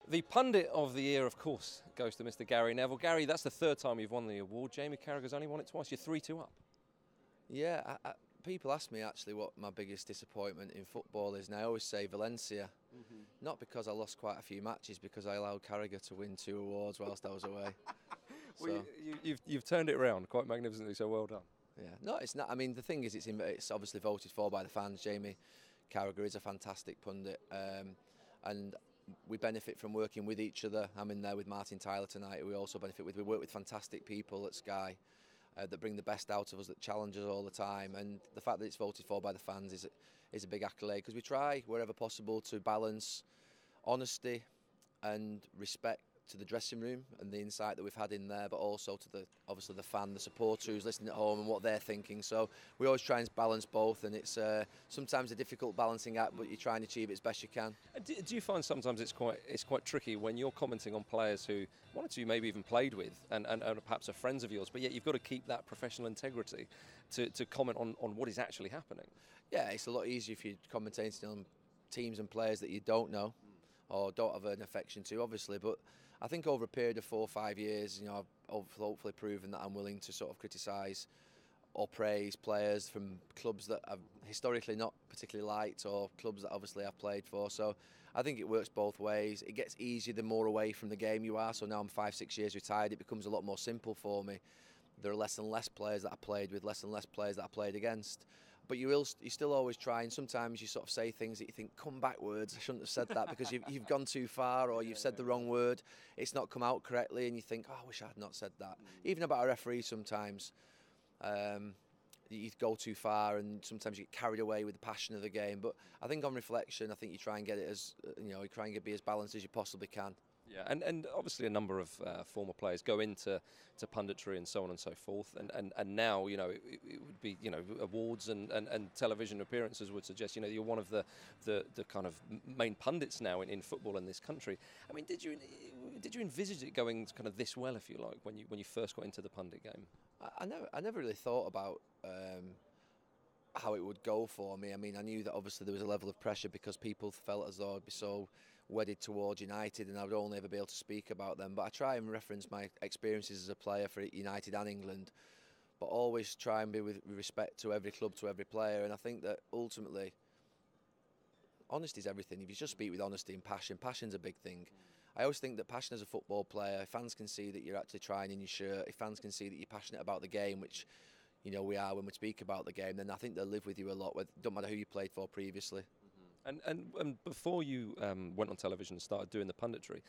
The Pundit of the Year, of course, goes to Mr. Gary Neville. Gary, that's the third time you've won the award. Jamie Carragher's only won it twice. You're 3-2 up. Yeah, people ask me actually what my biggest disappointment in football is, and I always say Valencia. Not because I lost quite a few matches, because I allowed Carragher to win 2 awards whilst I was away. Well, you've turned it around quite magnificently, so well done. Yeah, no, it's not. I mean, the thing is, it's obviously voted for by the fans. Jamie Carragher is a fantastic pundit, and we benefit from working with each other. I'm in there with Martin Tyler tonight, who we also benefit with. We work with fantastic people at Sky that bring the best out of us, that challenge us all the time. And the fact that it's voted for by the fans is a big accolade, because we try, wherever possible, to balance honesty and respect to the dressing room and the insight that we've had in there, but also to obviously the fan, the supporter who's listening at home and what they're thinking. So we always try and balance both, and it's sometimes a difficult balancing act, but you try and achieve it as best you can. Do you find sometimes it's quite tricky when you're commenting on players who one or two maybe even played with and perhaps are friends of yours, but yet you've got to keep that professional integrity to comment on what is actually happening? Yeah, it's a lot easier if you're commentating on teams and players that you don't know or don't have an affection to, obviously, but I think over a period of 4 or 5 years, I've hopefully proven that I'm willing to sort of criticise or praise players from clubs that I've historically not particularly liked, or clubs that obviously I've played for. So I think it works both ways. It gets easier the more away from the game you are. So now I'm 5-6 years retired, it becomes a lot more simple for me. There are less and less players that I played with, less and less players that I played against. But you still always try, and sometimes you sort of say things that you think, come backwards, I shouldn't have said that because you've gone too far, or you've said the wrong word, it's not come out correctly, and you think, oh, I wish I had not said that. Even about a referee sometimes, you go too far, and sometimes you get carried away with the passion of the game. But I think on reflection, I think you try and get it as, you try and be as balanced as you possibly can. Yeah, and obviously a number of former players go into punditry and so on and so forth, and now it would be awards and television appearances would suggest you're one of the kind of main pundits now in football in this country. I mean, did you envisage it going kind of this well, if you like, when you first got into the pundit game? I never really thought about how it would go for me. I mean, I knew that obviously there was a level of pressure because people felt as though I'd be so wedded towards United and I would only ever be able to speak about them. But I try and reference my experiences as a player for United and England, but always try and be with respect to every club, to every player. And I think that ultimately, honesty is everything. If you just speak with honesty and passion, passion's a big thing. I always think that passion as a football player, if fans can see that you're actually trying in your shirt, if fans can see that you're passionate about the game, which we are when we speak about the game, then I think they'll live with you a lot. Don't matter who you played for previously. And before you went on television and started doing the punditry,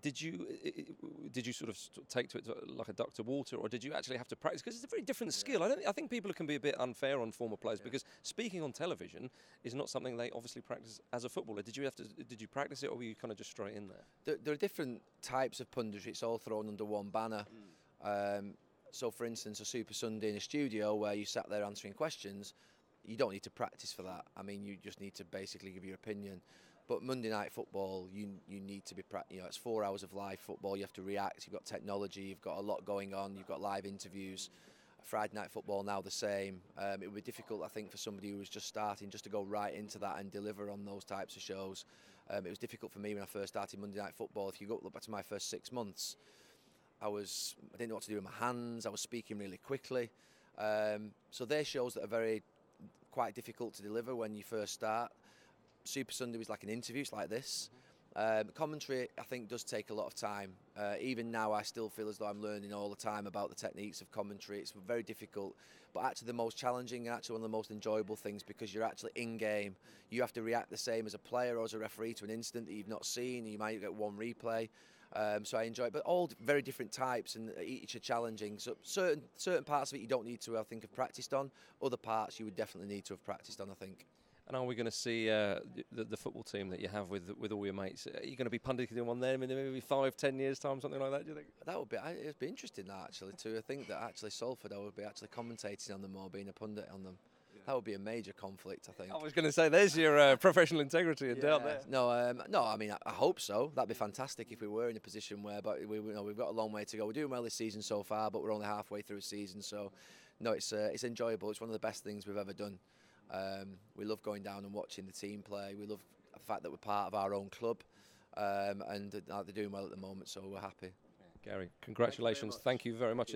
did you sort of take to it like a duck to water, or did you actually have to practice? Because it's a very different skill. I think people can be a bit unfair on former players because speaking on television is not something they obviously practice as a footballer. Did you practice it, or were you kind of just straight in there? There are different types of punditry. It's all thrown under one banner. So, for instance, a Super Sunday in a studio where you sat there answering questions, you don't need to practice for that. I mean, you just need to basically give your opinion. But Monday Night Football, you need to be it's 4 hours of live football. You have to react. You've got technology. You've got a lot going on. You've got live interviews. Friday Night Football now the same. It would be difficult, I think, for somebody who was just starting just to go right into that and deliver on those types of shows. It was difficult for me when I first started Monday Night Football. If you look back to my first 6 months, I didn't know what to do with my hands. I was speaking really quickly. So they're shows that are quite difficult to deliver when you first start. Super Sunday was like an interview, it's like this. Commentary, I think, does take a lot of time. Even now, I still feel as though I'm learning all the time about the techniques of commentary. It's very difficult, but actually the most challenging and actually one of the most enjoyable things, because you're actually in-game. You have to react the same as a player or as a referee to an incident that you've not seen. You might get one replay. So I enjoy it, but all very different types, and each are challenging. So certain parts of it you don't need to, I think, have practiced on. Other parts you would definitely need to have practiced on, I think. And are we going to see the football team that you have with all your mates? Are you going to be punditing on them in maybe 5-10 years' time, something like that? Do you think? It'd be interesting actually too. I think that actually Salford, I would be actually commentating on them or being a pundit on them. That would be a major conflict, I think. I was going to say, there's your professional integrity and doubt there. No, I mean, I hope so. That'd be fantastic if we were in a position where, but we've got a long way to go. We're doing well this season so far, but we're only halfway through a season. So, no, it's enjoyable. It's one of the best things we've ever done. We love going down and watching the team play. We love the fact that we're part of our own club. and they're doing well at the moment, so we're happy. Gary, congratulations. Thank you very much.